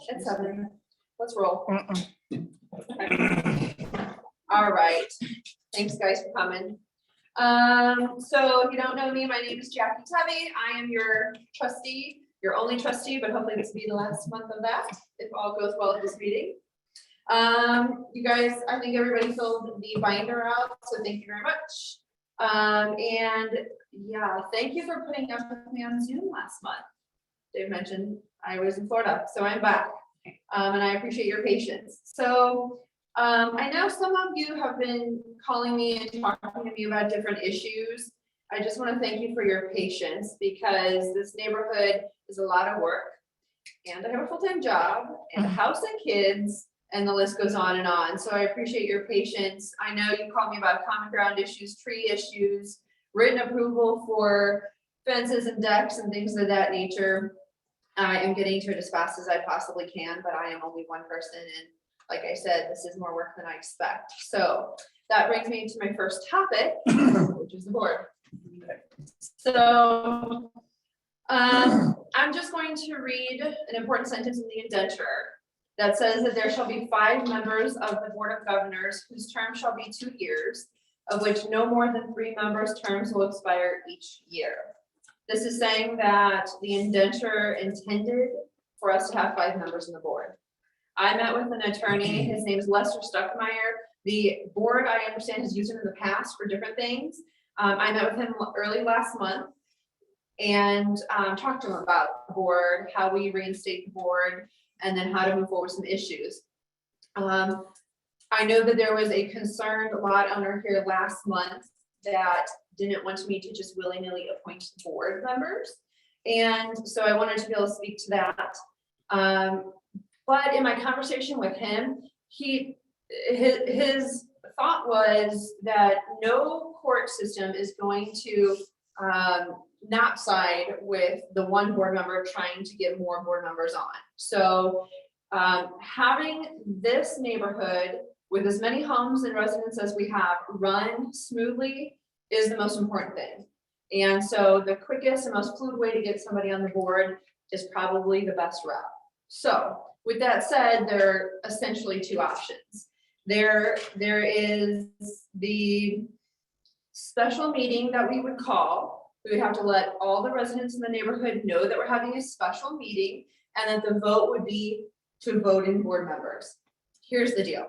it's 7. Let's roll. Mm-mm. Okay. All right. Thanks, guys, for coming. So if you don't know me, my name is Jackie Tubby. I am your trustee, your only trustee, but hopefully this will be the last month of that, if all goes well at this meeting. You guys, I think everybody filled the binder out, so thank you very much. And yeah, thank you for putting up with me on Zoom last month. Dave mentioned I was in Florida, so I'm back. And I appreciate your patience. So I know some of you have been calling me and talking to me about different issues. I just want to thank you for your patience, because this neighborhood is a lot of work, and I have a full-time job and a house and kids, and the list goes on and on. So I appreciate your patience. I know you called me about common ground issues, tree issues, written approval for fences and decks and things of that nature. I am getting to it as fast as I possibly can, but I am only one person, and like I said, this is more work than I expect. So that brings me to my first topic, which is the board. So I'm just going to read an important sentence in the indenture that says that there shall be 5 members of the Board of Governors whose term shall be 2 years, of which no more than 3 members' terms will expire each year. This is saying that the indenture intended for us to have 5 members on the board. I met with an attorney, his name is Lester Stuckmeyer. The board, I understand, has used him in the past for different things. I met with him early last month and talked to him about the board, how we reinstate the board, and then how to move forward with some issues. I know that there was a concerned lot owner here last month that didn't want me to just willy-nilly appoint board members. And so I wanted to be able to speak to that. But in my conversation with him, his thought was that no court system is going to not side with the one board member trying to get more board members on. So having this neighborhood with as many homes and residents as we have run smoothly is the most important thing. And so the quickest and most fluid way to get somebody on the board is probably the best route. So with that said, there are essentially 2 options. There is the special meeting that we would call. We would have to let all the residents in the neighborhood know that we're having a special meeting, and that the vote would be to vote in board members. Here's the deal.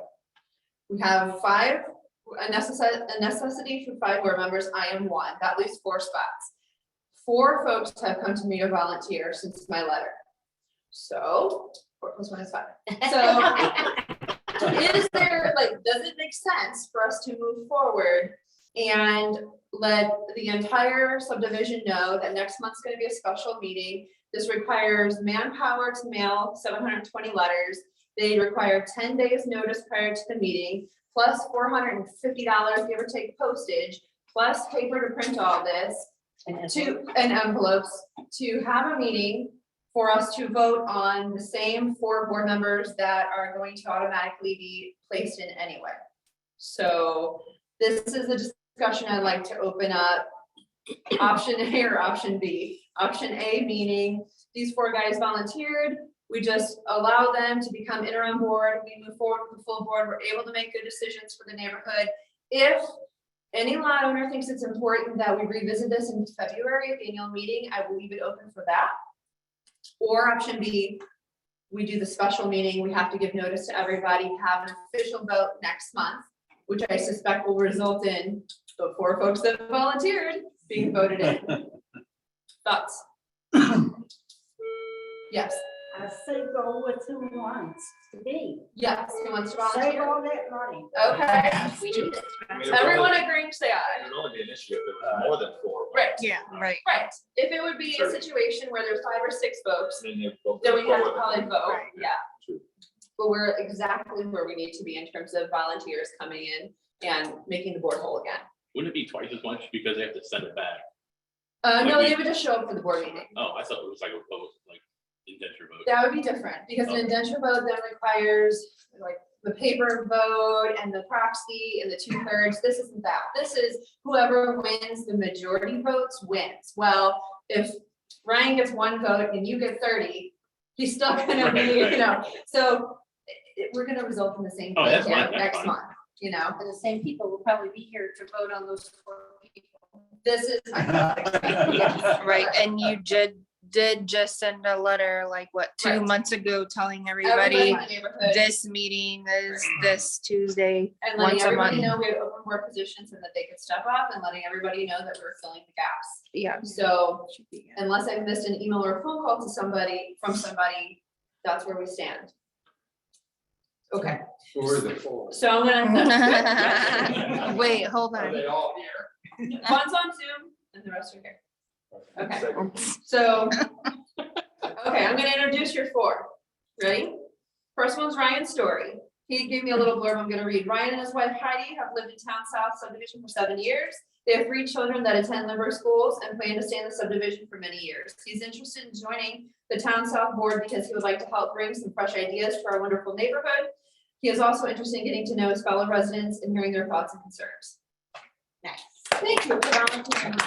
We have a necessity for 5 board members. I am one. That leaves 4 spots. 4 folks have come to me to volunteer since my letter. So 4 + 1 is 5. So is there, does it make sense for us to move forward and let the entire subdivision know that next month's going to be a special meeting? This requires manpower to mail 720 letters. They require 10 days notice prior to the meeting, plus $450, give or take postage, plus paper to print all this, and envelopes, to have a meeting for us to vote on the same 4 board members that are going to automatically be placed in anyway. So this is a discussion I'd like to open up. Option A or option B. Option A meaning these 4 guys volunteered. We just allow them to become interim board. We move forward with the full board. We're able to make good decisions for the neighborhood. If any lot owner thinks it's important that we revisit this in February at the annual meeting, I will leave it open for that. Or option B, we do the special meeting. We have to give notice to everybody, have an official vote next month, which I suspect will result in the 4 folks that volunteered being voted in. Thoughts? Yes. I say go with who wants to be. Yes. Who wants to Save volunteer? all that money. Okay. Everyone agreeing, say aye. It would only be an issue if there was more than 4. Right. Yeah, right. Right. If it would be a situation where there's 5 or 6 folks, Then you vote then we have to forward. probably vote. Right. Yeah. True. But we're exactly where we need to be in terms of volunteers coming in and making the board whole again. Wouldn't it be twice as much because they have to send it back? No, they would just show up for the board meeting. Oh, I thought it was like a vote, like indenture vote. That would be different, because an indenture vote then requires like the paper vote and the proxy and the 2/3. This isn't that. This is whoever wins the majority votes wins. Well, if Ryan gets 1 vote and you get 30, He's still gonna be, so we're gonna result in the same Oh, thing that's here fine, that's next fine. month, And the same people will probably be here to vote on those 4 people. This is. Right, and you did just send a letter, like, what, 2 Right. months ago, telling Everybody everybody in the neighborhood. this meeting is this Tuesday, And letting once a everybody month. know we have open board positions and that they could step up, and letting everybody know that we're filling the gaps. Yeah. So unless I missed an email or a phone call to somebody, that's where we stand. Okay, Who are the four? so I'm gonna, Wait, hold Are on. they all here? one's on Zoom and the rest are here. Okay. So, okay, I'm gonna introduce your 4. Ready? First one's Ryan Story. He gave me a little blurb I'm gonna read. Ryan and his wife Heidi have lived in Town South subdivision for 7 years. They have 3 children that attend liberal schools and plan to stay in the subdivision for many years. He's interested in joining the Town South board because he would like to help bring some fresh ideas to our wonderful neighborhood. He is also interested in getting to know his fellow residents and hearing their thoughts and concerns. Nice. Thank you for volunteering.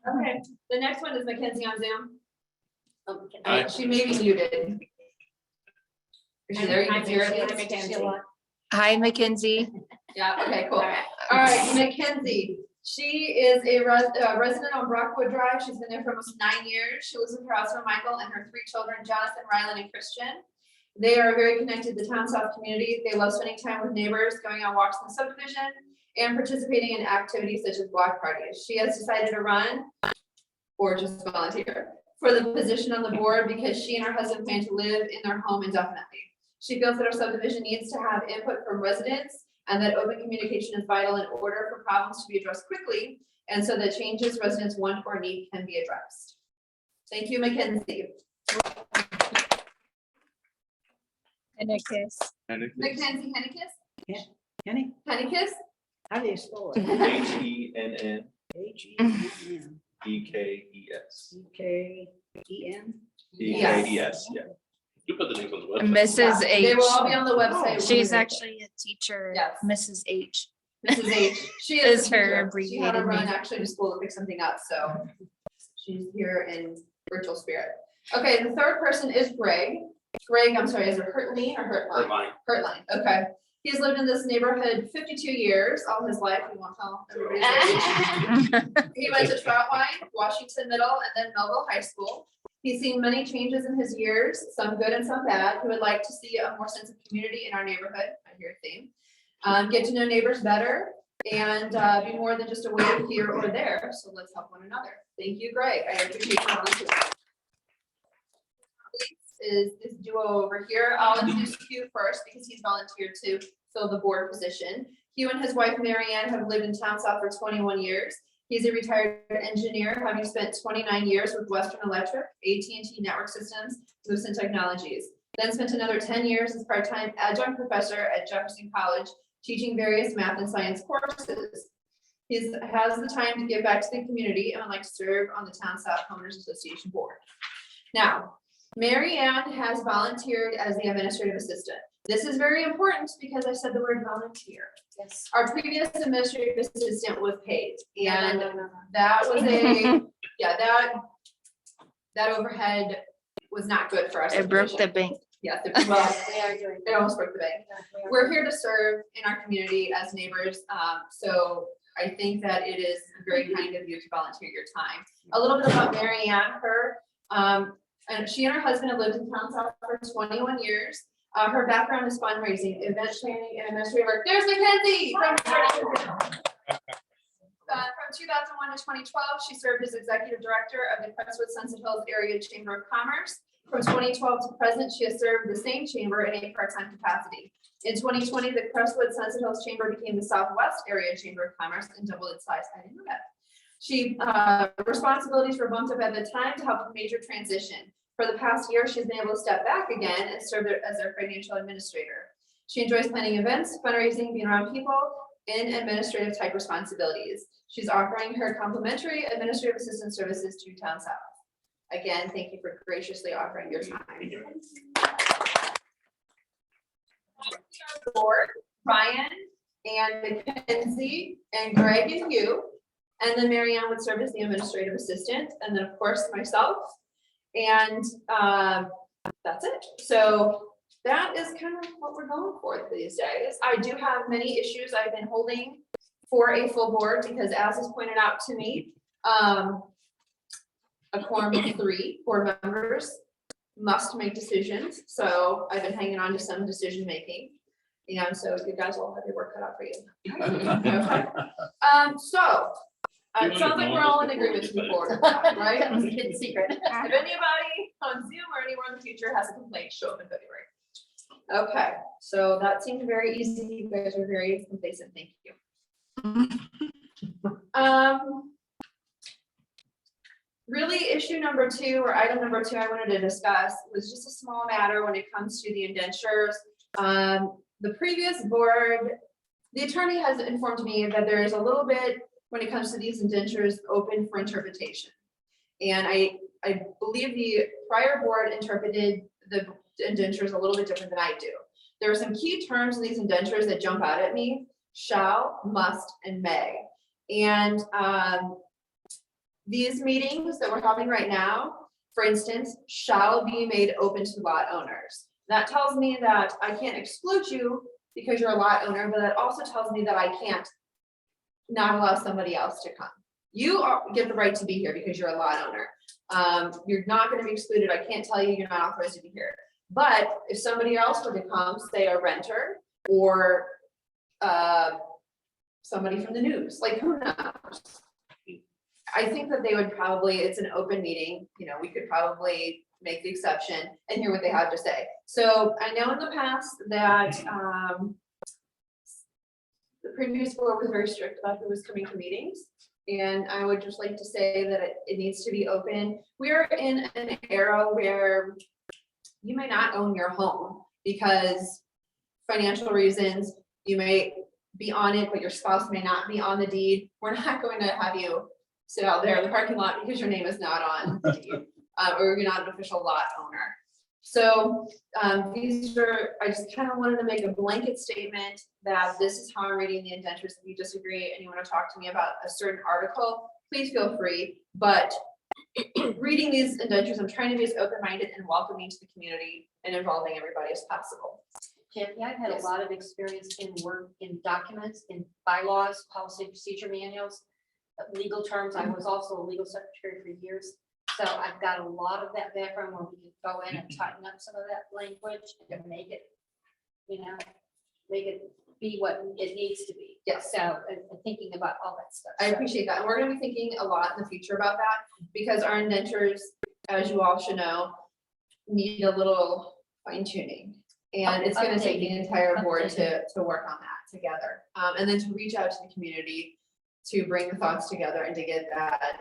Okay, the next one is Mackenzie on Zoom. Hi. She may be muted. Is she there? You can hear it? Hi, Mackenzie. Yeah, okay, cool. All right, Mackenzie. She is a resident on Brockwood Drive. She's been there for almost 9 years. She lives with her husband, Michael, and her 3 children, Jonathan, Rylan, and Christian. They are very connected to the Town South community. They love spending time with neighbors, going on walks in the subdivision, and participating in activities such as block parties. She has decided to run or just volunteer for the position on the board because she and her husband plan to live in their home indefinitely. She feels that our subdivision needs to have input from residents and that open communication is vital in order for problems to be addressed quickly and so that changes residents want or need can be addressed. Thank you, Mackenzie. And a kiss. Mackenzie Hennikiss? Kenny, Hennikiss? how do you spell it? HENN H-E-N-N-E-K-E-S. EKES. Yes. EKES, yeah. You put the names on the website. Mrs. They H. will all be on the website. She's actually a teacher, Yes. Mrs. H. Mrs. H. She Is is her her She had to abbreviated run name. actually to school to pick something up, so she's here in virtual spirit. Okay, the third person is Greg. Greg, I'm sorry, is it Hurtline or Hurtline? Mine. Hurtline, okay. He's lived in this neighborhood 52 years, all his life. We won't tell everybody. his age. He went to Troutwine, Washington Middle, and then Melville High School. He's seen many changes in his years, some good and some bad. He would like to see a more sense of community in our neighborhood. I hear a theme. Get to know neighbors better and be more than just a wave here or there. So let's help one another. Thank you, Greg. I appreciate your volunteering. Is this duo over here. I'll introduce Hugh first because he's volunteered to fill the board position. Hugh and his wife, Marianne, have lived in Town South for 21 years. He's a retired engineer, having spent 29 years with Western Electric, AT&T Network Systems, Lucent Technologies. Then spent another 10 years as part-time adjunct professor at Jefferson College, teaching various math and science courses. He has the time to give back to the community and would like to serve on the Town South Homeowners Association board. Now, Mary Ann has volunteered as the administrative assistant. This is very important because I said the word volunteer. Yes. Our previous administrative assistant was paid, and that was a, yeah, that overhead was not good for us. It broke the bank. Yes, well, We are doing. it almost broke the bank. We're here to serve in our community as neighbors, so I think that it is very kind of you to volunteer your time. A little bit about Mary Ann, and she and her husband have lived in Town South for 21 years. Her background is fundraising, event planning, and administrative work. There's Mackenzie from 2001 to 2012, she served as executive director of the Crestwood Sunset Hills Area Chamber of Commerce. From 2012 to present, she has served the same chamber in a part-time capacity. In 2020, the Crestwood Sunset Hills Chamber became the Southwest Area Chamber of Commerce and doubled its size. I didn't know that. She responsibilities were bumped up at the time to help with major transition. For the past year, she's been able to step back again and serve as their financial administrator. She enjoys planning events, fundraising, being around people, and administrative type responsibilities. She's offering her complimentary administrative assistant services to Town South. Again, thank you for graciously offering your time. Board, Ryan and Mackenzie and Greg and you, and then Mary Ann would serve as the administrative assistant, and then of course myself. And that's it. So that is kind of what we're going for these days. I do have many issues I've been holding for a full board because as is pointed out to me, a quorum of 3 board members must make decisions. So I've been hanging on to some decision making. And so you guys all have your work cut out for you. Okay. So it sounds like we're all in agreement to move forward with that, right? That was a hidden secret. If anybody on Zoom or anywhere in the future has a complaint, show up in February. Okay, so that seemed very easy. You guys were very complacent. Thank you. Really, issue number 2 or item number 2 I wanted to discuss was just a small matter when it comes to the indentures. The previous board, the attorney has informed me that there is a little bit when it comes to these indentures open for interpretation. And I believe the prior board interpreted the indentures a little bit different than I do. There are some key terms in these indentures that jump out at me: shall, must, and may. And these meetings that we're having right now, for instance, shall be made open to lot owners. That tells me that I can't exclude you because you're a lot owner, but that also tells me that I can't not allow somebody else to come. You get the right to be here because you're a lot owner. You're not going to be excluded. I can't tell you you're not authorized to be here. But if somebody else were to come, say a renter or somebody from the news, like who knows? I think that they would probably, it's an open meeting, you know, we could probably make the exception and hear what they have to say. So I know in the past that the previous board was very strict about who was coming to meetings. And I would just like to say that it needs to be open. We are in an era where you may not own your home because financial reasons, you may be on it, but your spouse may not be on the deed. We're not going to have you sit out there in the parking lot because your name is not on the deed, or you're not an official lot owner. So these are, I just kind of wanted to make a blanket statement that this is how I'm reading the indentures. If you disagree and you want to talk to me about a certain article, please feel free. But reading these indentures, I'm trying to be as open-minded and welcoming to the community and involving everybody as possible. Kathy, I've had Yes. a lot of experience in work, in documents, in bylaws, policy procedure manuals, legal terms. I was also a legal secretary for years. So I've got a lot of that background where we can go in and tighten up some of that language and make it, you know, make it be what it needs to be. Yes. So and thinking about all that stuff. I So, appreciate that. And we're gonna be thinking a lot in the future about that because our indentures, as you all should know, need a little fine tuning. And it's gonna take the entire board to work on that together. And then to reach out to the community to bring the thoughts together and to get that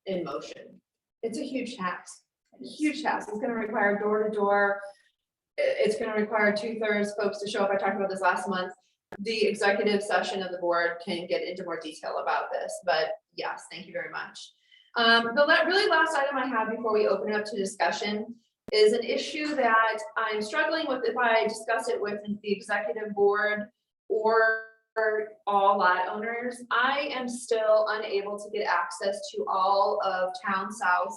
in motion. It's a huge task, huge task. It's gonna require door to door. It's gonna require 2/3 folks to show up. I talked about this last month. The executive session of the board can get into more detail about this, but yes, thank you very much. The really last item I have before we open it up to discussion is an issue that I'm struggling with if I discuss it with the executive board or all lot owners. I am still unable to get access to all of Towne South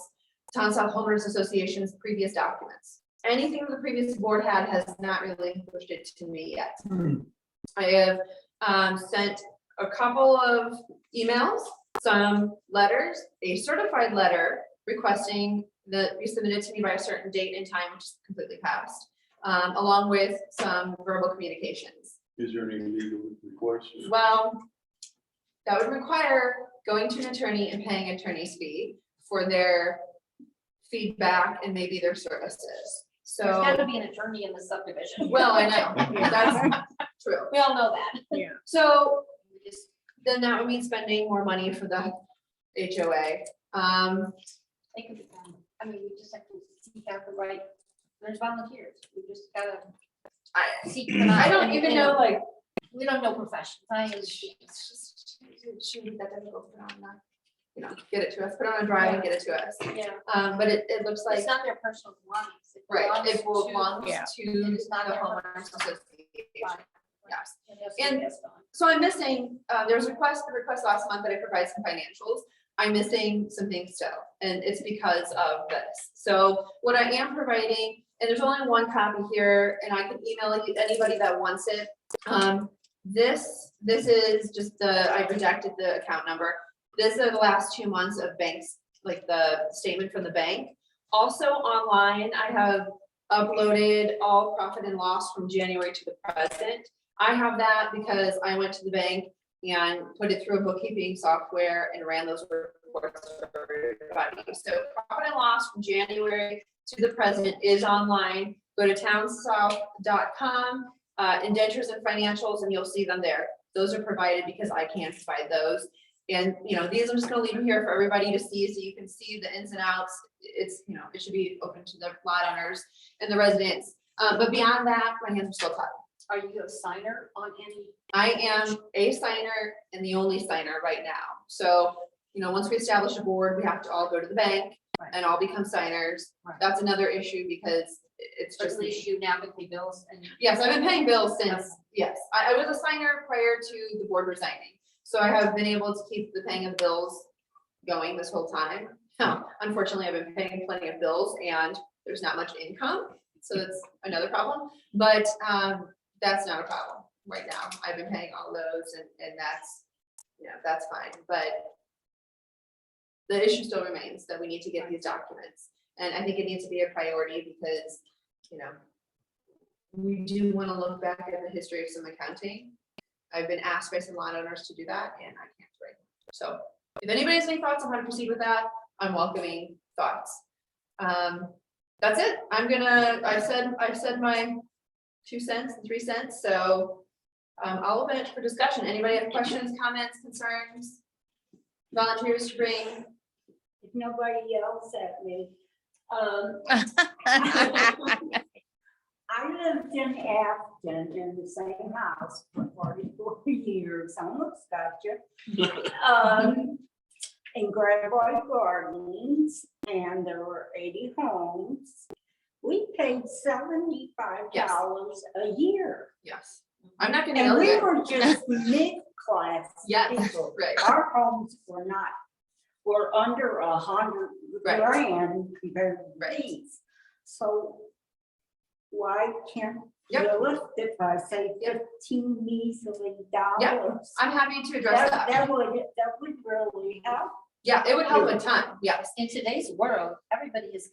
Homeowners Association's previous documents. Anything the previous board had has not really pushed it to me yet. I have sent a couple of emails, some letters, a certified letter requesting that be submitted to me by a certain date and time, which is completely passed, along with some verbal communications. Is there any legal recourse? Well, that would require going to an attorney and paying attorney's fee for their feedback and maybe their services. So, There's got to be an attorney in the subdivision. well, I know, that's true. We all know that. So then that would mean spending more money for the HOA. They could be done. I mean, we just have to seek out the right, there's volunteers. We just gotta seek them out. I don't even know, like, We don't know professions. it's just, it shouldn't be that difficult to put on that, you know, get it to us, put it on a drive and get it to us. Yeah, But it looks like, it's not their personal belongings. right, it belongs belongs Yeah. to It's not the their homeowners personal. association. Yes. It has And- to be passed on. So I'm missing, there was a request last month that I provide some financials. I'm missing some things still, and it's because of this. So what I am providing, and there's only one copy here, and I can email you anybody that wants it. This is just I redacted the account number. This are the last 2 months of banks, like the statement from the bank. Also online, I have uploaded all profit and loss from January to the present. I have that because I went to the bank and put it through a bookkeeping software and ran those reports for everybody. So profit and loss from January to the present is online. Go to townsouth.com, indentures and financials, and you'll see them there. Those are provided because I can't provide those. And, you know, these I'm just gonna leave them here for everybody to see, so you can see the ins and outs. It's, you know, it should be open to the lot owners and the residents. But beyond that, my hands are still tied. Are you a signer on any? I am a signer and the only signer right now. So, you know, once we establish a board, we have to all go to the bank Right. and all become signers. Right. That's another issue because it's At just. least you now can pay bills and. Yes, I've been paying bills since, yes, I was a signer prior to the board resigning. So I have been able to keep the paying of bills going this whole time. Unfortunately, I've been paying plenty of bills and there's not much income, so that's another problem. But that's not a problem right now. I've been paying all those and that's, you know, that's fine. But the issue still remains that we need to get these documents. And I think it needs to be a priority because, you know, we do want to look back at the history of some accounting. I've been asked by some lot owners to do that and I can't right now. So if anybody has any thoughts on how to proceed with that, I'm welcoming thoughts. That's it. I've said my 2 cents and 3 cents. So I'll open it for discussion. Anybody have questions, comments, concerns? Volunteers to bring? If nobody yells at me. I lived in Afton in the same house for 44 years, almost got you. In Gravois Gardens, and there were 80 homes. We paid $75 a year. Yes. I'm not gonna And yell we at you. were just mid-class Yes, people. right. Our homes were under 100 Right. grand compared to Right. these. So why can't Yep. you lift it by say 15 measly dollars? I'm happy to address that. That would really help. Yeah, it would help a ton. Yes. In today's world, everybody is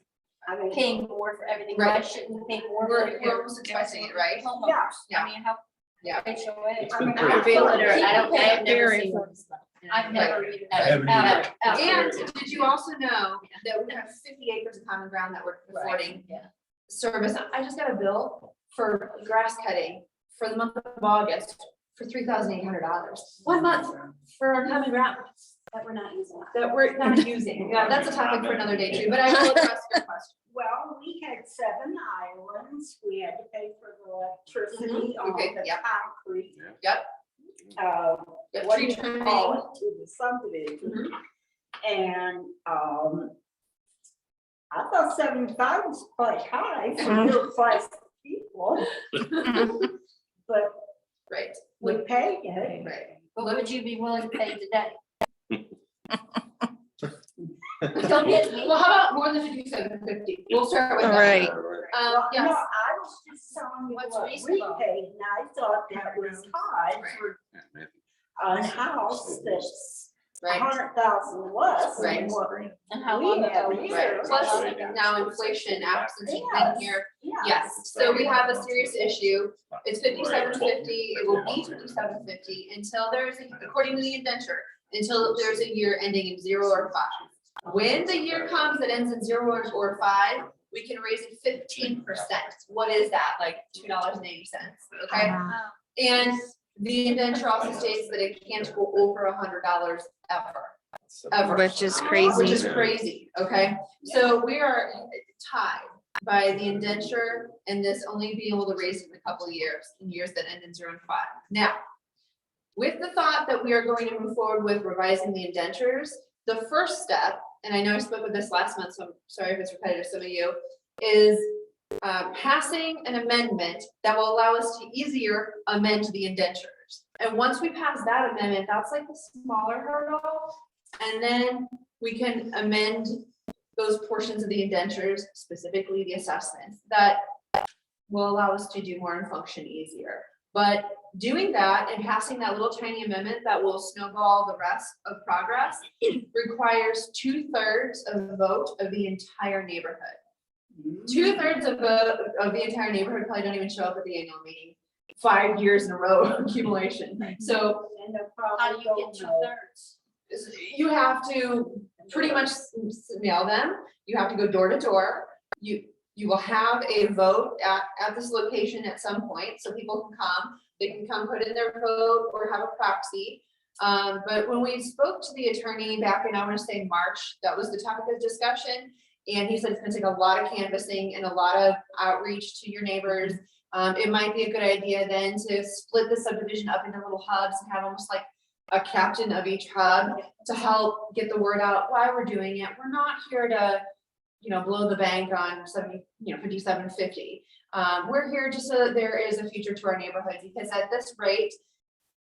I mean, paying more for everything. Right. Why shouldn't we pay more? We're for your almost expecting it, right? homeowners? Yeah. I mean, how? Yeah. HOA. It's I been mean, pretty. I feel it, I've never Very seen fun. this stuff. I've never even. I haven't either. And did you also know that we have 50 acres of common ground that we're affording Yeah. service? I just got a bill for grass cutting for the month of August for $3,800. 1 month for our common ground That we're not using. that we're not using. Yeah, that's a topic for another day too, but I will address your question. well, we had 7 islands. We had to pay for the electricity on Okay, the yeah. concrete. Yep. Yeah, What do tree you trimming. call it, to the subdivision. Mhm. And I thought 75 was quite high for middle class people, but Right, we paid it. right. But what would you be willing to pay today? Don't hit me. Well, how about more than 57.50? We'll start with that. Right. Well, no, Yes, I was just telling you What's what we reasonable? paid, and I thought that was high for a house that's right. 100,000 less than Right. what. And how We long have ago? here. Right, plus Right. now inflation, since you've been Yes. here, Yeah. yes, so we have a serious issue. It's 57.50, it will be 57.50 until there's, according to the indenture, until there's a year ending in 0 or 5. When the year comes that ends in 0 or 5, we can raise it 15%. What is that, like $2.80, okay? And the indenture also states that it can't go over $100 ever. Which is Which crazy. is crazy, okay? So we are tied by the indenture and this only being able to raise it in a couple of years, in years that end in 0 and 5. Now, with the thought that we are going to move forward with revising the indentures, the first step, and I know I spoke with this last month, so I'm sorry if it's repetitive to some of you, is passing an amendment that will allow us to easier amend the indentures. And once we pass that amendment, that's like the smaller hurdle. And then we can amend those portions of the indentures, specifically the assessments, that will allow us to do more and function easier. But doing that and passing that little tiny amendment that will snowball the rest of progress requires 2/3 of the vote of the entire neighborhood. 2/3 of the entire neighborhood probably don't even show up at the annual meeting. 5 years in a row accumulation. So And they'll How do probably you get don't know. 2/3? you have to pretty much mail them. You have to go door to door. You will have a vote at this location at some point, so people can come. They can come put in their vote or have a proxy. But when we spoke to the attorney back in, I want to say March, that was the topic of discussion. And he said it's gonna take a lot of canvassing and a lot of outreach to your neighbors. It might be a good idea then to split the subdivision up into little hubs and have almost like a captain of each hub to help get the word out why we're doing it. We're not here to, blow the bank on 5750. We're here just so that there is a future to our neighborhood, because at this rate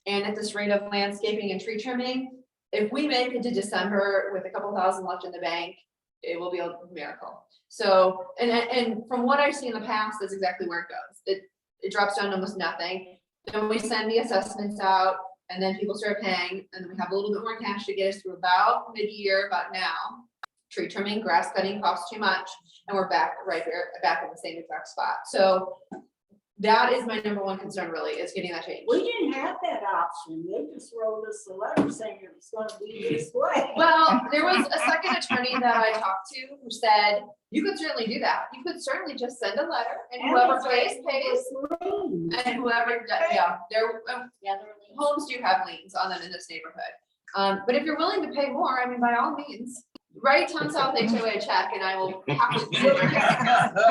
and at this rate of landscaping and tree trimming, if we make it to December with a couple thousand left in the bank, it will be a miracle. So, and from what I've seen in the past, that's exactly where it goes. It drops down to almost nothing. Then we send the assessments out, and then people start paying, and then we have a little bit more cash to get us through about mid-year, about now. Tree trimming, grass cutting costs too much, and we're back right there, back in the same exact spot. So that is my number one concern, really, is getting that change. We didn't have that option. They just wrote us a letter saying it was gonna be this way. Well, there was a second attorney that I talked to who said, you could certainly do that. You could certainly just send a letter, and whoever pays, pays. And whoever, yeah, there, Yeah, they're liens. homes do have liens on them in this neighborhood. But if you're willing to pay more, I mean, by all means, write Town South HOA a check and I will happily.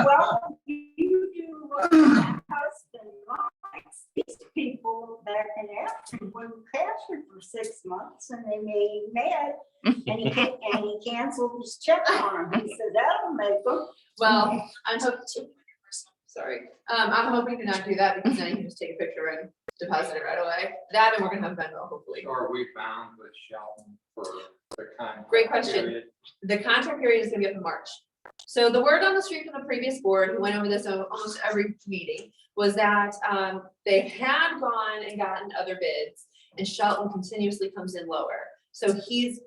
Well, you do what my husband likes. These people back in Africa wouldn't cash it for 6 months and they made him mad. And he canceled his check on him. He said, that'll make them. Well, I'm hoping, sorry, I'm hoping to not do that, because then you can just take a picture and deposit it right away. That, and we're gonna have Venmo, hopefully. So are we bound with Shelton for the contract? Great question. period? The contract period is gonna be up in March. So the word on the street from the previous board, who went over this almost every meeting, was that they had gone and gotten other bids, and Shelton continuously comes in lower. So he's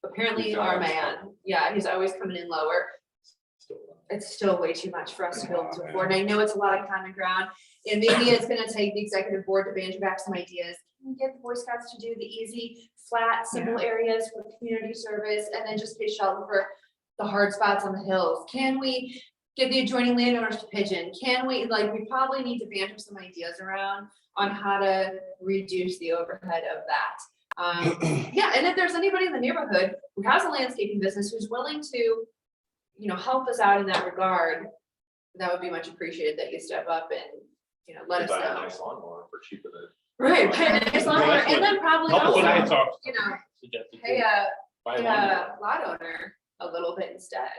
apparently He's our always man. Yeah, he's always coming in lower. It's still way too much for us to be able to afford. And I know it's a lot of common ground, and maybe it's gonna take the executive board to banjo back some ideas. Can we get the Boy Scouts to do the easy, flat, simple areas for community service, and then just pay Shelton for the hard spots on the hills? Can we get the adjoining landowners to pitch in? Can we, we probably need to banter some ideas around on how to reduce the overhead of that. Yeah, and if there's anybody in the neighborhood who has a landscaping business who's willing to, help us out in that regard, that would be much appreciated, that you step up and, let us Buy a know. nice lawnmower for cheaper than. Right, pay a nice lawnmower, and then probably Couple also, I talked. you know, suggested pay too. a Buy a lawnmower. lot owner a little bit instead,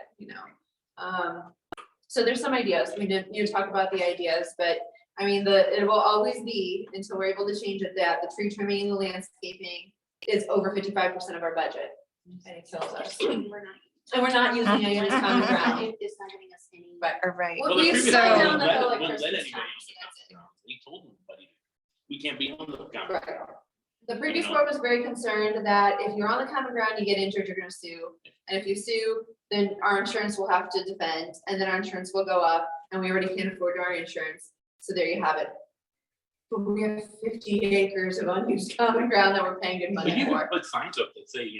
so there's some ideas. We didn't, talk about the ideas, but I mean, it will always be, until we're able to change it, that the tree trimming and the landscaping is over 55% of our budget. And it kills us. And we're not using any of this common ground. It's not giving us any. But Right. Well, Well, the we previous slowed board down the wouldn't hill let- at wouldn't let Christmas anybody time, use so the that's it. campground. We told them, we can't be on the campground. Right. The previous know. board was very concerned that if you're on the common ground, you get injured, you're gonna sue. And if you sue, then our insurance will have to defend, and then our insurance will go up, and we already can't afford our insurance. So there you have it. But we have 50 acres of unused common ground that we're paying good But money you for. can put signs up that say,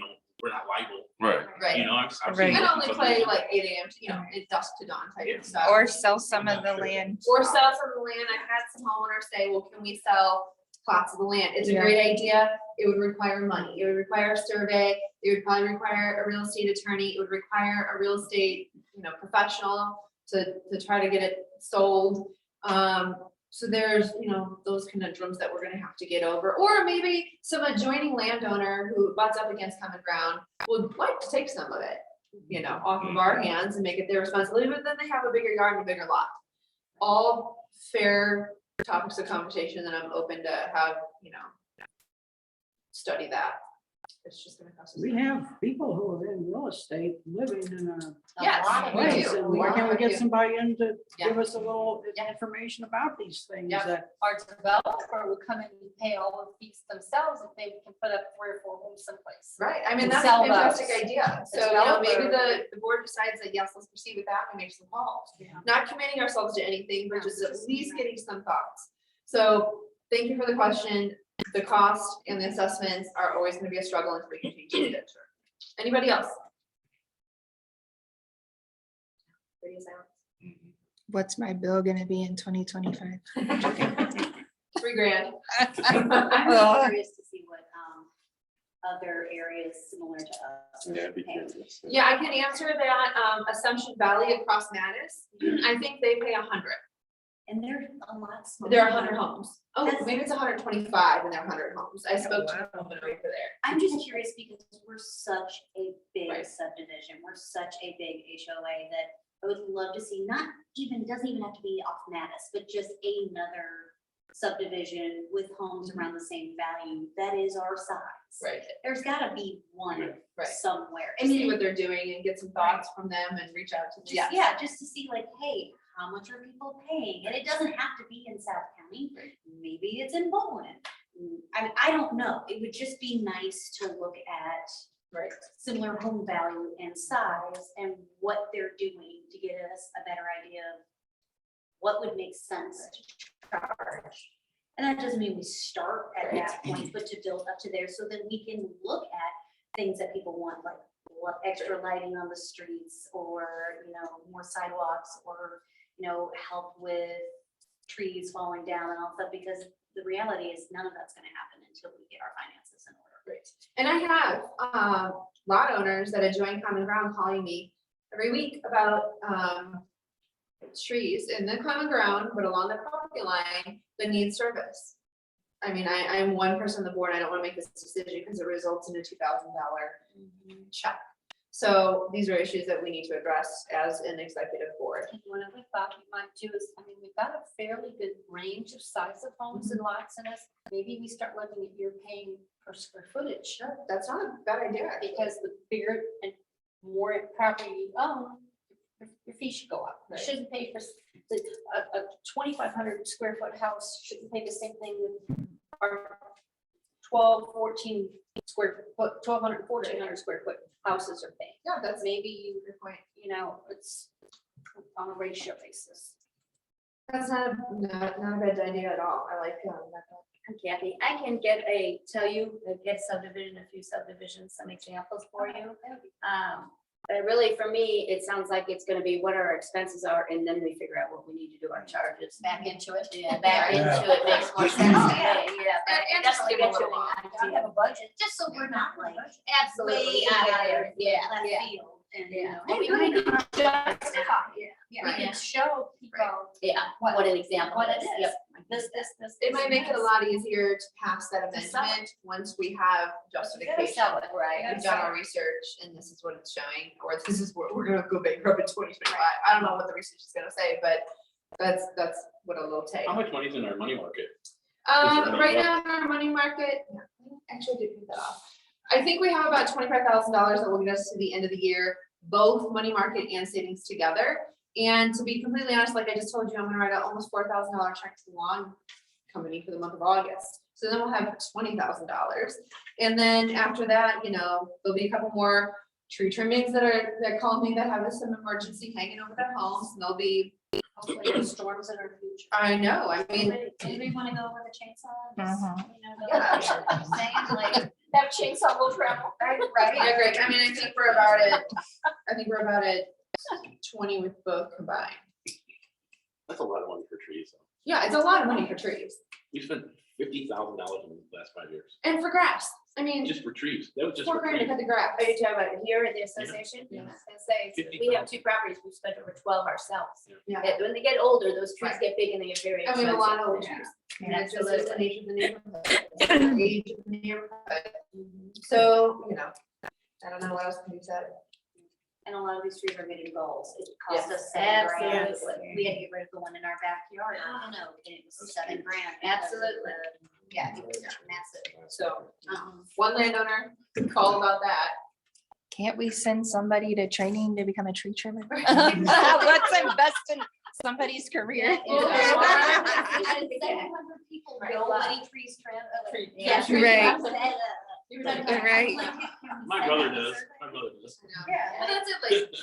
we're not liable, Right. Right. I've Right. seen. And only some play of like 8 AM to, it's dusk to dawn type of stuff. Or sell some of the land. Or sell some of the land. I've had some homeowners say, well, can we sell plots of the land? It's a Yeah. great idea. It would require money. It would require a survey. It would probably require a real estate attorney. It would require a real estate, professional to try to get it sold. So there's, those conundrums that we're gonna have to get over. Or maybe some adjoining landowner who butts up against common ground would like to take some of it, off of our hands and make it their responsibility, but then they have a bigger yard and a bigger lot. All fair topics of conversation that I'm open to have, study that. it's just gonna cost us. We have people who are in real estate living in a Yes, we place, do. and We why can't we do. get somebody in to Yeah. give us a little Yeah. information about these things Yeah. that, Our developer would come in and pay all the fees themselves if they can put up 3 or 4 homes someplace. Right, I mean, And that's a sell fantastic those. idea. The So, you know, maybe developer- the board decides that, yes, let's proceed with that and make some calls. Not committing ourselves to anything, but just at least getting some thoughts. So thank you for the question. The cost and the assessments are always gonna be a struggle until we can change the picture. Anybody else? Radio silence. What's my bill gonna be in 2025? $3,000. I'm curious to see what, other areas similar to us. Yeah, I'd be pay. curious. Yeah, I can answer that. Assumption Valley across Mattis, I think they pay 100. And they're a lot smaller. There are 100 homes. Oh, That's- maybe it's 125 and there are 100 homes. I spoke to a woman over there. I'm just curious because we're such a big Right. subdivision. We're such a big HOA that I would love to see, not even, doesn't even have to be off Mattis, but just another subdivision with homes around the same value that is our size. Right. There's gotta be one Right. somewhere. I See mean, what they're doing and get some thoughts from them and reach out to them. just, yeah, just to see like, hey, how much are people paying? And it doesn't have to be in South County. Maybe it's in Bowling. I mean, I don't know. It would just be nice to look at Right. similar home value and size and what they're doing to get us a better idea of what would make sense to charge. And that doesn't mean we start at that point, but to build up to there so that we can look at things that people want, like what extra lighting on the streets or, you know, more sidewalks or, you know, help with trees falling down and all stuff, because the reality is none of that's gonna happen until we get our finances in order. Great. And I have lot owners that have joined Common Ground calling me every week about trees in the common ground, but along the property line that need service. I mean, I'm one person on the board. I don't want to make this decision because it results in a $2,000 check. So these are issues that we need to address as an executive board. And one other thought we might do is, I mean, we've got a fairly good range of size of homes and lots in us. Maybe we start looking at you're paying per square footage. Sure, that's not a bad idea, actually. Because the bigger and more property you own, your fee should go up. You Right. shouldn't pay for, a 2,500 square foot house shouldn't pay the same thing with our 12, 14 square foot, 1,200, 1,400 square foot houses are paying. Yeah, that's Maybe you, good point. you know, it's on a ratio basis. That's not a bad idea at all. I like that. I'm Kathy. I can tell you, get a few subdivisions, some examples for you. But really, for me, it sounds like it's gonna be what our expenses are, and then we figure out what we need to do our charges. Back into it. Yeah, back Yeah. into it makes more sense to me, yeah. but And definitely just give a get you little an I idea. have a budget. Just so we're not like Absolutely way out out of there, yeah, left yeah, field and, you yeah. know. And we might can not- justify, Yeah. we Right. can show people Yeah, What- what an example what is, it is. yep. this. It might make it a lot easier to pass that To sell it. amendment once we have justification. sell it, right. We've done our research and this is what it's showing, or this is what we're gonna go bankrupt in 2025. I don't know what the research is gonna say, but that's what it'll take. How much money's in our money market? Right now in our money market, actually I did pay that off. I think we have about $25,000 that will get us to the end of the year, both money market and savings together. And to be completely honest, like I just told you, I'm gonna write out almost $4,000 check to the lawn company for the month of August. So then we'll have $20,000. And then after that, you know, there'll be a couple more tree trimmings that call me that have some emergency hanging over their homes, and they'll be, Hopefully no storms in our future. I know, I mean, Anybody wanna go with a chainsaw? and just, Mhm. you know, go- Yeah. I'm saying, like, that chainsaw will travel. Right. yeah, great. I mean, I think we're about at 20 with both combined. That's a lot of money for trees. Yeah, it's a lot of money for trees We spent $50,000 in the last 5 years, and for grass. I mean, just for trees. That was just $4 for grand to trees. cut the grass. Are you talking about here at the association? Yeah. I was gonna say, we have 2 properties, we've spent over 12 ourselves. Yeah. When they get older, those trees Right. get big and they get very And we expensive. have a lot of old Yeah. trees. And it's just the nature of the neighborhood. It's the age of the neighborhood. So, you know, I don't know what else can be said. And a lot of these trees are hitting goals. It cost Yes. us $7,000. Absolutely. We had to get rid of the one in our backyard. I don't know, and it was $7,000. Absolutely. Yeah, it was massive. So, Um, one landowner, call about that. Can't we send somebody to training to become a tree trimmer? Let's invest in somebody's career. Well, And 700 people Right. know many trees Yeah, tree right. Right. My brother does. My brother does. Yeah, and that's it, like,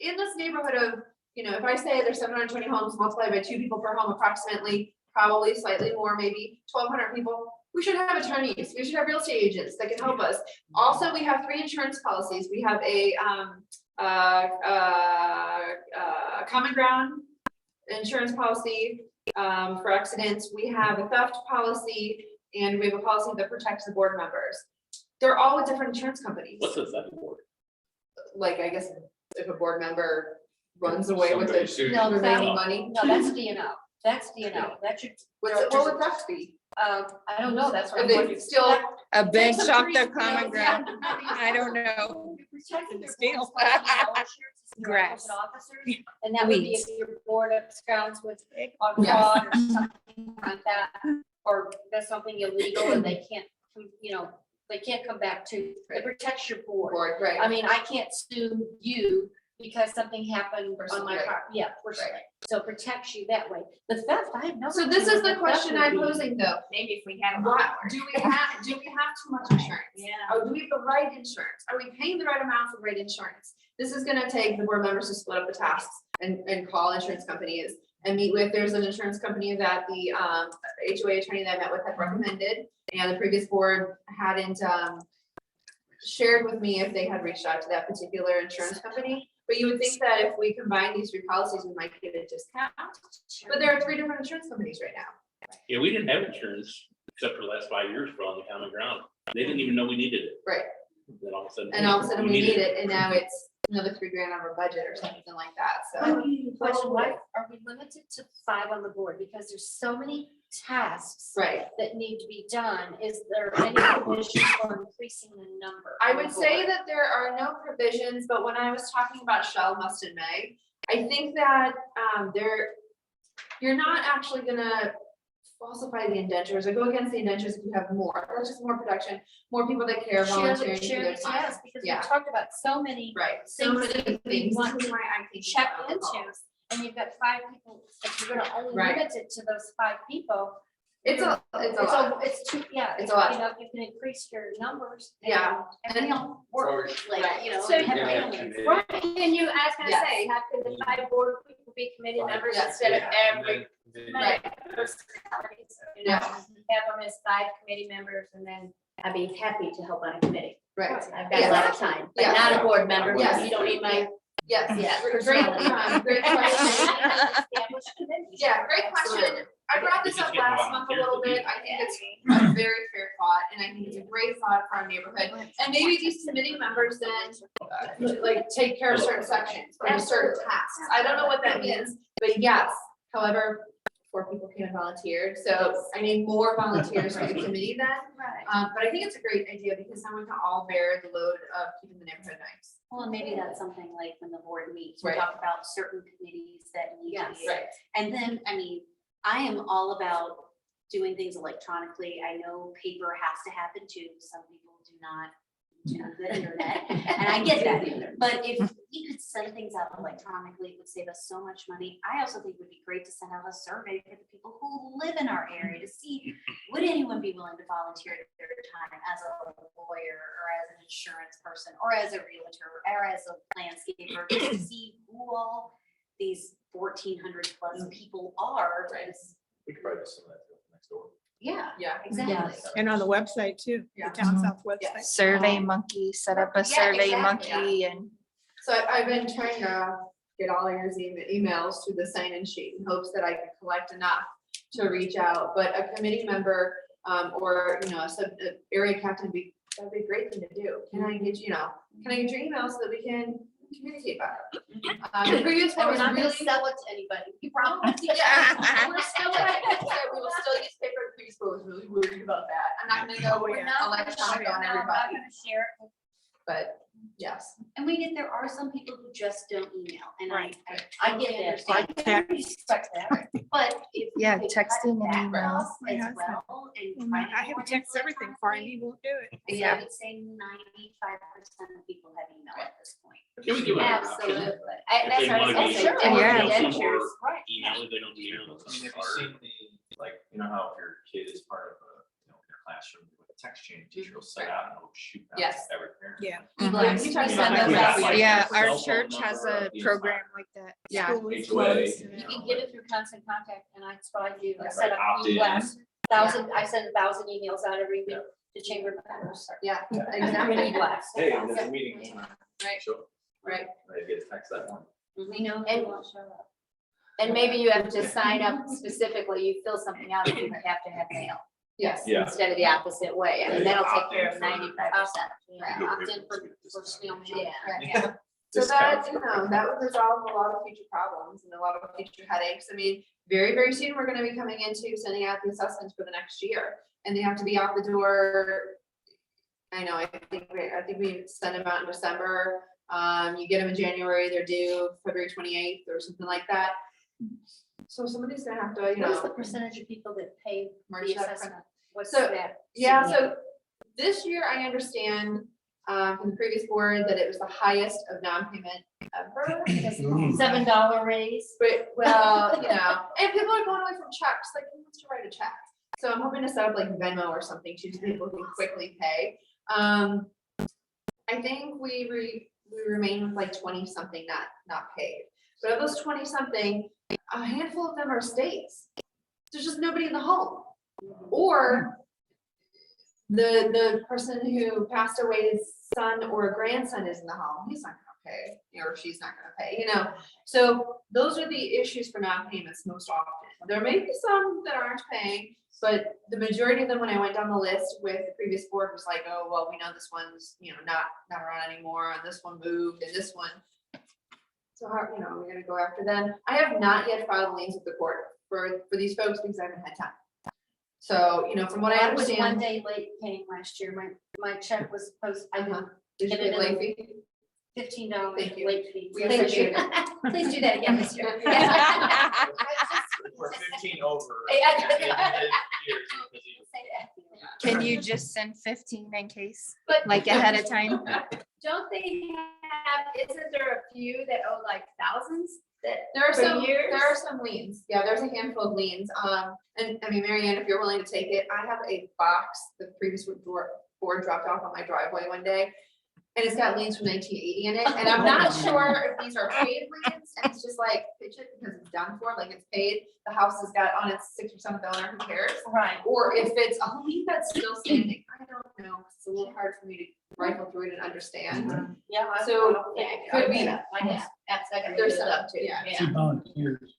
in this neighborhood of, you know, if I say there's 720 homes multiplied by 2 people per home approximately, probably slightly more, maybe 1,200 people, we should have attorneys, we should have real estate agents that can help us. Also, we have 3 insurance policies. We have a common ground insurance policy for accidents. We have a theft policy, and we have a policy that protects the board members. They're all with different insurance companies. What's the second board? Like, I guess if a board member runs away with Somebody the sues No, remaining No. money, No, that's DNO. That's DNO. That should, what would that be? I don't know. That's what Are I'm they wondering. still, A bench Some off trees, the you know, common yeah. ground. I don't know. Protecting their Steel. boards, like, you know, insurance is for Grass. elected officers, and that would be Weeds. if your board of grounds was on fraud or something like that, or there's something illegal and they can't, you know, they can't come back to, it protects your board. board, right? I mean, I can't sue you because something happened on my Right. part, yeah, personally, so it protects you that way. The theft, I have no. So idea this is what the theft question would I'm be. posing though. Maybe if we had. What, do we have too much insurance? Yeah. Or do we have the right insurance? Are we paying the right amount for right insurance? This is gonna take the board members to split up the tasks and call insurance companies and meet with, there's an insurance company that the HOA attorney that I met with had recommended, and the previous board hadn't shared with me if they had reached out to that particular insurance company. But you would think that if we combine these 3 policies, we might get a discount. But there are 3 different insurance companies right now. Yeah, we didn't have insurance except for the last 5 years for on the common ground. They didn't even know we needed it. Right. Then all of a sudden. And all of a sudden we need it, and now it's another $3,000 on our budget or something like that, so. Question, why are we limited to 5 on the board? Because there's so many tasks Right, that need to be done. Is there any provision for increasing the number? I on the would say board? that there are no provisions, but when I was talking about shall, must, and may, I think that you're not actually gonna falsify the indentures or go against the indentures if you have more. That's just more production, more people that care, volunteering to do Share their the time. task, because we Yeah. talked about so many Right, so things many that we things. want This is to why I think. check about into, alcohol. and you've got 5 people, if you're gonna only Right. limit it to those 5 people. It's a lot. It's too, yeah, It's a lot. you know, if you can increase your numbers. Yeah. And we don't work, like, you know. So- have Yeah. families. Right, and you, I was gonna Yes. say, have the 5 board people be committee members Yes. instead of every Right. personalities. You Yeah. know, have them as 5 committee members, and then I'd be happy to help on a committee. Right, I've got a lot of time, but Yes. not a board member, Yes. you don't need my. yes, Yeah, great, personality. great question. Established committees. Yeah, great question. I brought this up last month a little bit. I think it's a very fair thought, and I think it's a great thought for our neighborhood. And maybe these committee members then, like, take care of certain sections, or certain tasks. I don't know what that means, but yes, however, 4 people came and volunteered, so I need more volunteers for the committee then. Right. But I think it's a great idea because then we can all bear the load of keeping the neighborhood nice. Well, and maybe that's something like when the board meets, we Right. talk about certain committees that need to Yes. be. Right. And then, I mean, I am all about doing things electronically. I know paper has to happen too. Some people do not do the internet, and I get that. But if we could send things out electronically, it would save us so much money. I also think it would be great to send out a survey for the people who live in our area to see, would anyone be willing to volunteer their time as a lawyer or as an insurance person or as a realtor or as a landscaper, just to see who all these 1,400 plus people are. Right. We could probably do some of that next door. Yeah, Yeah. exactly. And on the website too, Yeah. the town south Yeah. website. Survey monkey, set up a Yeah, survey exactly. monkey and So I've been trying to get all your emails to the sign-in sheet in hopes that I can collect enough to reach out, but a committee member, or, you know, a area captain that'd be a great thing to do. Can I get, can I get your email so that we can communicate better? The previous one And we're was not gonna really. sell it to anybody. You probably, yeah, we're still, we will still use paper, the previous board was really worried about that. I'm not gonna go We're not gonna electronic share it. on No, I'm not everybody, gonna share it. but yes. And we get, there are some people who just don't email, and Right. I I get totally that. understand. I respect that. But if. Yeah, we could texting cut and that email. off My As husband. well, and try to I have more to text info everything on for him, it. he won't do it. So Yeah. I would say 95% of people have email at this point. Can we give them an option? Absolutely. If That's they what I wanna was be- gonna say. Yeah. Mail some or Right. email if they don't do email. I mean, have you seen the, like, you know how if your kid is part of a, you know, in a classroom with a text chain, teacher will set out and it'll shoot out Yes. to every parent. Yeah. Mhm. We try to Yeah, send like those we out. have, like, Yeah, a our cell phone church has number a of the program entire- like that. Yeah. School is HOA. closed. You can get it through constant contact, and that's what I do. I Right, set up opt-in. e-blast, I send 1,000 emails out every week to chamber members. Yeah, Yeah. exactly. E-blast. Hey, there's a meeting tonight. Right. Sure. Right. I get a text that one. We know And- who won't show up. And maybe you have to sign up specifically, you fill something out, and you have to have mail Yes. Yeah. instead of the opposite way. I mean, that'll take care of Opt-in for- 95%. Yeah, opt in for snail mail. Yeah. Yeah. So that, you know, that would resolve a lot of future problems and a lot of future headaches. I mean, very, very soon, we're gonna be coming into sending out the assessments for the next year. And they have to be out the door. I know, I think we send them out in December. You get them in January, they're due February 28th or something like that. So somebody's gonna have to, you What is the know, percentage of people that pay merge the that. assessment? What's So, that? Yeah, so this year I understand from the previous board that it was the highest of non-payment ever. $7 raise. But, well, you know, and people are going away from checks, like, who wants to write a check? So I'm hoping to set up like Venmo or something, to people who can quickly pay. I think we remain with like 20-something not paid. But of those 20-something, a handful of them are states. There's just nobody in the home. Or the person who passed away's son or grandson is in the home, he's not gonna pay, or she's not gonna pay, you know? So those are the issues for non-payments most often. There may be some that aren't paying, but the majority of them, when I went down the list with the previous board, was like, oh, well, we know this one's, you know, not around anymore, and this one moved, and this one. So how, you know, we're gonna go after them. I have not yet filed liens with the court for these folks because I haven't had time. So, you know, from what I I was 1 understand. day late paying last year. My check was supposed, I Uh-huh. did Did you get get it in late fee? $15 Thank you. late fee. We Thank appreciate you. Please do that again this year. We're 15 over. Yeah. Can you just send 15 in case, But like ahead of time? don't they have, isn't there a few that owe like thousands that? There are For some, years? there are some liens. Yeah, there's a handful of liens. And I mean, Mary Ann, if you're willing to take it, I have a box the previous board dropped off on my driveway one day. And it's got liens from 1980 in it. And I'm not sure if these are paid liens, and it's just like, pitch it because it's done for, like it's paid. The house has got on its 6% of the owner, who cares? Right. Or if it's a lien that's still standing. I don't know. It's a little hard for me to rifle through it and understand. Yeah. So, Yeah, it could be, I guess, that's, I can there's look some it up up to, yeah. Yeah. volunteers.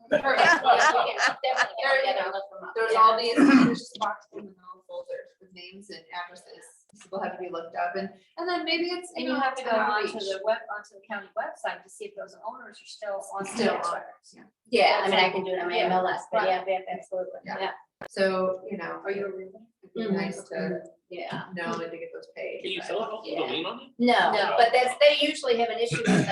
Perfect. Yeah, we can definitely There, get you together and know, look them up. There's Yeah. all these, there's just boxes in the middle folders with names and addresses. People have to be looked up, and then maybe it's, And you you know, have to go an onto outreach. the county website to see if those owners are still on. the Still on, website. Yeah, I mean, I can do it on my Yeah. MLS, but Right. yeah, absolutely, Yeah. yeah, So, you know, Are you a reader? it'd be nice to yeah. know and to get those paid. Can you but- sell a house with a lien on it? No, No. but they usually have an issue with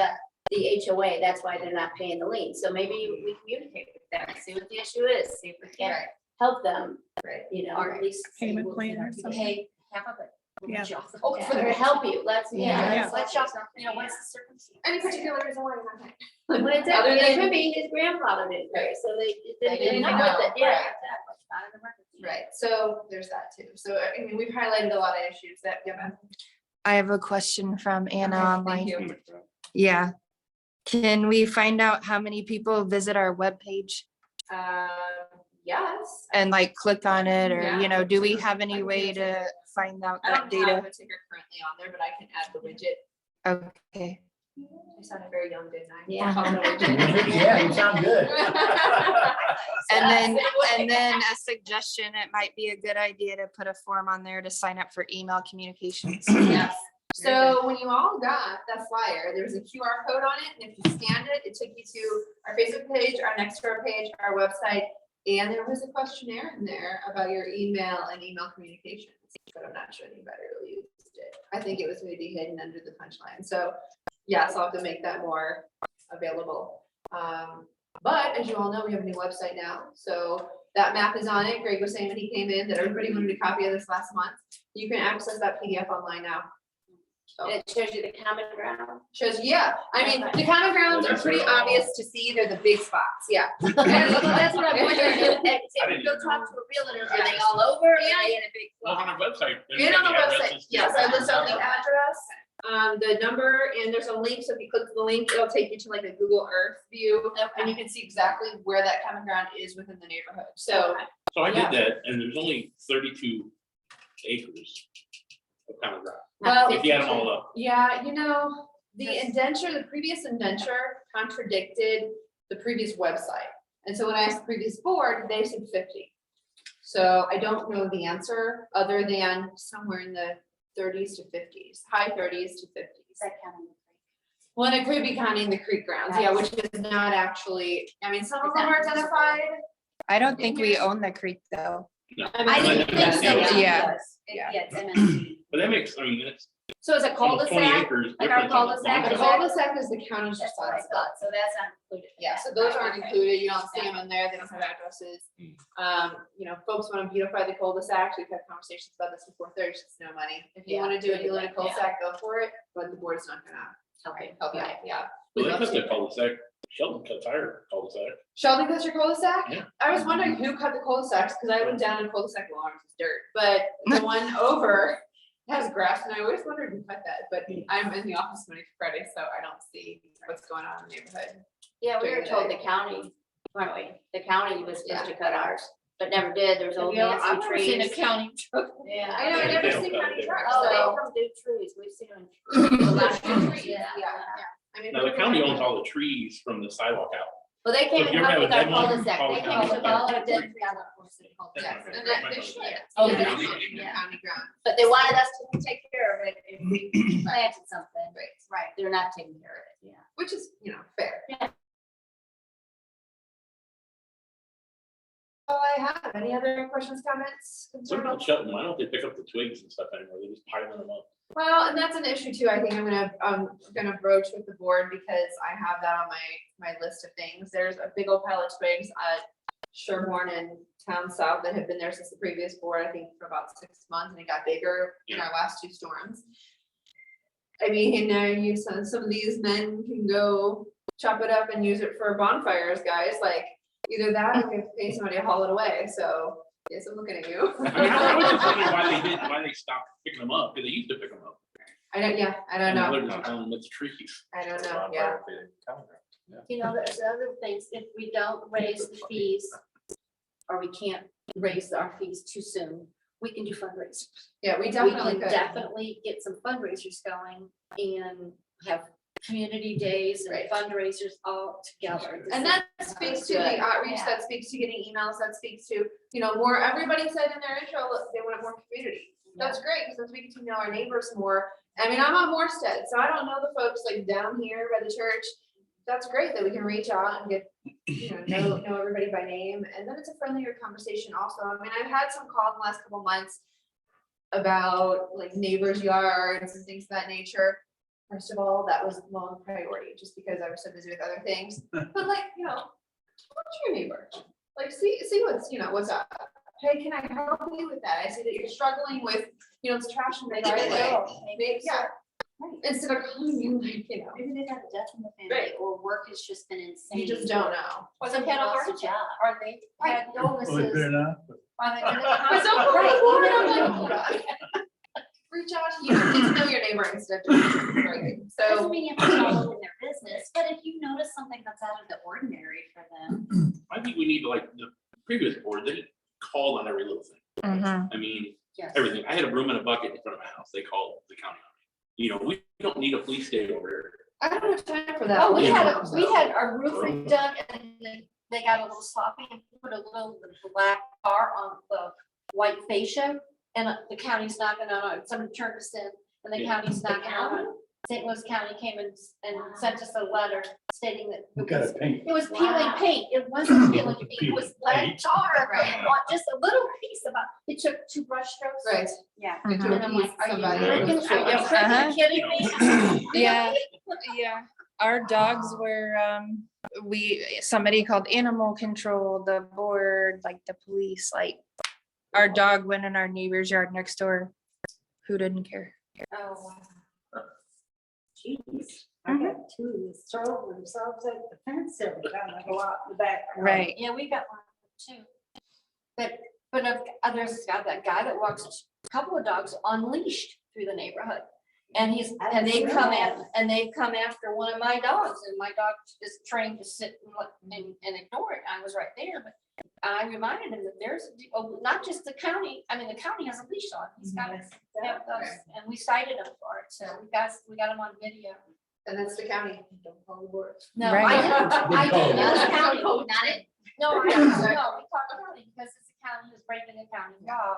the HOA, that's why they're not paying the lien, so maybe we communicate with them, and see what the issue is, see if we can Right, help them, right. you know. Or at least. say, Payment well, plan you know, or you something. Pay half of it. We'll let you off the hook. Oh, for them to help you, let's, Yeah. yeah. Let's just, you know, what's the circumstance? Any particular reason why you're not paying? Well, it's, Other it than- could be his grandfather didn't pay, so they They didn't didn't know know, with it, yeah. right. Exactly. Not in the records. Right, so there's that too. So, I mean, we've highlighted a lot of issues that, yeah, I have a question from Anna thank online. you. Yeah. Can we find out how many people visit our webpage Yes. and like click on it, or, Yeah. you know, do we have I any can way do to it. find out I that don't have data? a ticker currently on there, but I can add the widget. Okay. I sounded very young, didn't I? Yeah. On the widget. Yeah, you sound good. And then a suggestion, it might be a good idea to put a form on there to sign up for email communications. Yes. So when you all got that flyer, there was a QR code on it, and if you scanned it, it took you to our Facebook page, our Nextdoor page, our website, and there was a questionnaire in there about your email and email communications, but I'm not sure anybody really used it. I think it was maybe hidden under the punchline. So yes, I'll have to make that more available. But as you all know, we have a new website now, so That map is on it. Greg was saying when he came in that everybody wanted a copy of this last month. You can access that PDF online now. So, And it shows you the common ground. shows, yeah, I mean, the common grounds are pretty obvious to see. They're the big spots, yeah. That's what I'm wondering. If I we didn't go even talk know. to a realtor, are they all over? Are they in a big? Look on our website. And on the website, addresses. yes, I list out the address, the number, and there's a link, so if you click the link, it'll take you to like a Google Earth view, and you can see exactly where that common ground is within the neighborhood, so. So I Yeah. did that, and there's only 32 acres of common ground. Well, If you add them all up. yeah, the indenture, the previous indenture contradicted the previous website, and so when I asked the previous board, they said 50. So I don't know the answer, other than somewhere in the 30s to 50s, high 30s to 50s. Is that counting the creek? Well, and it could be counting the creek grounds, yeah, which is not actually, I mean, some of Is them that- are identified. I don't think we own the creek though. No. I mean, I didn't didn't think so. Yeah. Yeah. Yeah, it's MSD. But that makes, I mean, it's So is a almost 20 cul-de-sac? acres. Like our difference on the cul-de-sac common The is ground. cul-de-sac is the county's That's what I responsibility. thought, so that's not included. Yeah, so those aren't Okay. included, you don't see them in there, they don't have addresses. Folks wanna beautify the cul-de-sacs, we've had conversations about this before, there's just no money. If you Yeah, wanna do a yeah, deal in a yeah. cul-de-sac, go for it, but the board's not gonna Okay. help you out, Right. yeah. Well, they cut the cul-de-sac, Sheldon cuts our cul-de-sac. Sheldon cuts your cul-de-sac? Yeah. I was wondering who cut the cul-de-sacs, cause I went down in cul-de-sac long, it's dirt, but the one over has grass, and I always wondered who cut that, but I'm in the office Monday to Friday, so I don't see what's going on in the neighborhood. Yeah, we were During the told day. the county, weren't we? The county was Yeah. supposed to cut ours, but never did. There's old Yeah, Nancy I've never seen a trees. county truck. Yeah. I know, I Yeah, never they don't seen cut county it. trucks, Oh, they so. come do trees. We've seen them. The last few trees. Yeah. I mean, Now, the county owns all the trees from the sidewalk out. Well, they came If and you ever helped have with a our demo, cul-de-sac. call They the came county. and took all our dead trees out. Yes, and that they should. Oh, Yeah, they they should, should in the yeah. county ground. But they wanted us to take care of it if we planted something. Right. They're not taking care of it. Yeah. Which is, fair. Yeah. All I have, any other questions, comments, What concerns? about Shelton? Why don't they pick up the twigs and stuff anymore? They just pile them up. Well, and that's an issue too, I think I'm gonna broach with the board, because I have that on my list of things. There's a big old pile of twigs at Sherborne and Town South that have been there since the previous board, I think for about 6 months, and it got bigger in our last 2 storms. I mean, some of these men can go chop it up and use it for bonfires, guys, like, either that or we have to pay somebody to haul it away, so, yes, I'm looking at you. I was just wondering why they stopped picking them up, because they used to pick them up. I don't know, And now they're just piling them with the trees. I don't know, yeah. You know, there's other things, if we don't raise the fees, or we can't raise our fees too soon, we can do fundraisers. Yeah, we We definitely can could. definitely get some fundraisers going and have community days and Right. fundraisers all together. And that speaks to the outreach, Yeah. that speaks to getting emails, that speaks to, more, everybody said in their intro, they want more community. That's great, because we get to know our neighbors more. I mean, I'm on Morstead, so I don't know the folks like down here by the church. That's great that we can reach out and get, know everybody by name, and then it's a friendlier conversation also. I mean, I've had some calls in the last couple months about like neighbors' yards and things of that nature. First of all, that was long priority, just because I was so busy with other things, but like, what's your neighbor? Like, see what's up. Hey, can I help you with that? I see that you're struggling with, it's trash in the driveway. Maybe, yeah. Instead of calling you, like, Maybe they've had a death in the Right. family, or work has just been insane. you just don't know. Or Some they had a lost heart a attack, job. or they had illnesses. not. Or they were in the But don't hospital. call the Right, board, you I'm like, never hold know. on. Reach out to get to know your neighbor instead of just bragging. Doesn't So, mean you have to follow in their business, but if you notice something that's out of the ordinary for them. I think we need to, like, the previous board, they called on every little thing. Mhm. I mean, Yes. everything. I had a broom and a bucket in front of my house. They called the county on me. We don't need a police state over here. I don't have time for that. Oh, we had, So- we had our roof redone and then they got a little sloppy and put a little black bar on the white fascia. And the county's knocking on it. Somebody turned us in and the Yeah. county's knocking on it. St. Louis County came and sent us a letter stating that it was peeling paint. It wasn't peeling paint. It was black tar on just a little piece about, it took 2 brush strokes. Right. Yeah. Mhm. And I'm like, are you Somebody. freaking, are you Uh-huh. freaking kidding me? Yeah. Yeah. Our dogs were, somebody called animal control, the board, like the police, like our dog went in our neighbor's yard next door. Who didn't care? Oh, Jeez, I got two that throw themselves at the fence every time I go out in the back. Right. yeah, we got one too. But there's got that guy that walks a couple of dogs unleashed through the neighborhood. And they've come after one of my dogs, and my dog is trained to sit and ignore it. I was right there, but I reminded him that there's, not just the county, I mean, the county has a leash on. He's got to have those, and we cited him for it, so we got him on video. And that's the county. Don't call the board. No, Right. I didn't, Not the the county, county, not it. no, we called the county, because it's the county who's breaking the county law,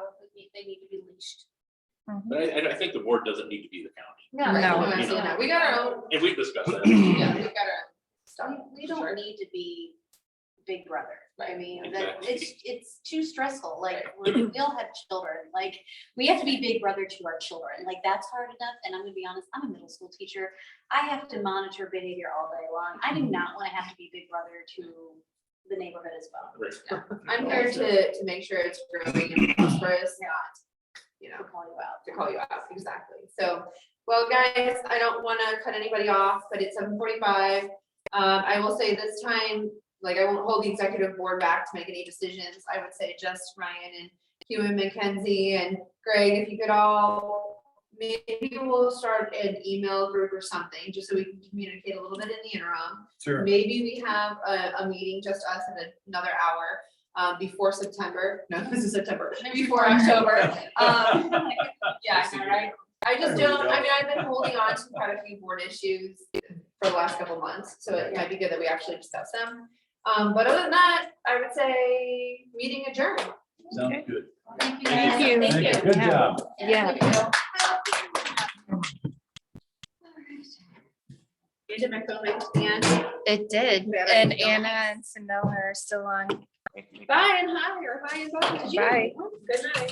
they need to be leashed. But I think the board doesn't need to be the county. No, Right, No. no, absolutely not. We got our own, And we've discussed that. yeah, we've got our own stuff. We don't need to be Big Brother. I mean, that, Exactly. it's too stressful. Like, we all have children, like, we have to be Big Brother to our children. Like, that's hard enough. And I'm gonna be honest, I'm a middle school teacher. I have to monitor behavior all day long. I do not want to have to be Big Brother to the neighborhood as well. Right. I'm here to make sure it's growing and prosperous, not, you know, To call you out. to call you out, exactly. So, well, guys, I don't wanna cut anybody off, but it's 7:45. I will say this time, like, I won't hold the executive board back to make any decisions. I would say just Ryan and Hugh and Mackenzie and Greg, if you could all, maybe we'll start an email group or something, just so we can communicate a little bit in the interim. Sure. Maybe we have a meeting, just us in another hour, before September. No, this is September, before October. Yeah, I know, right? I just don't, I mean, I've been holding on to quite a few board issues for the last couple months, so it might be good that we actually discuss them. But other than that, I would say meeting adjourned. Sounds good. Thank you. Thank you. Thank you. Good job. Yeah. Did my phone make it to the end? It did. Better And go. Anna and Sonoma are still on. Bye and hi, or hi and bye to you. Bye. Good night.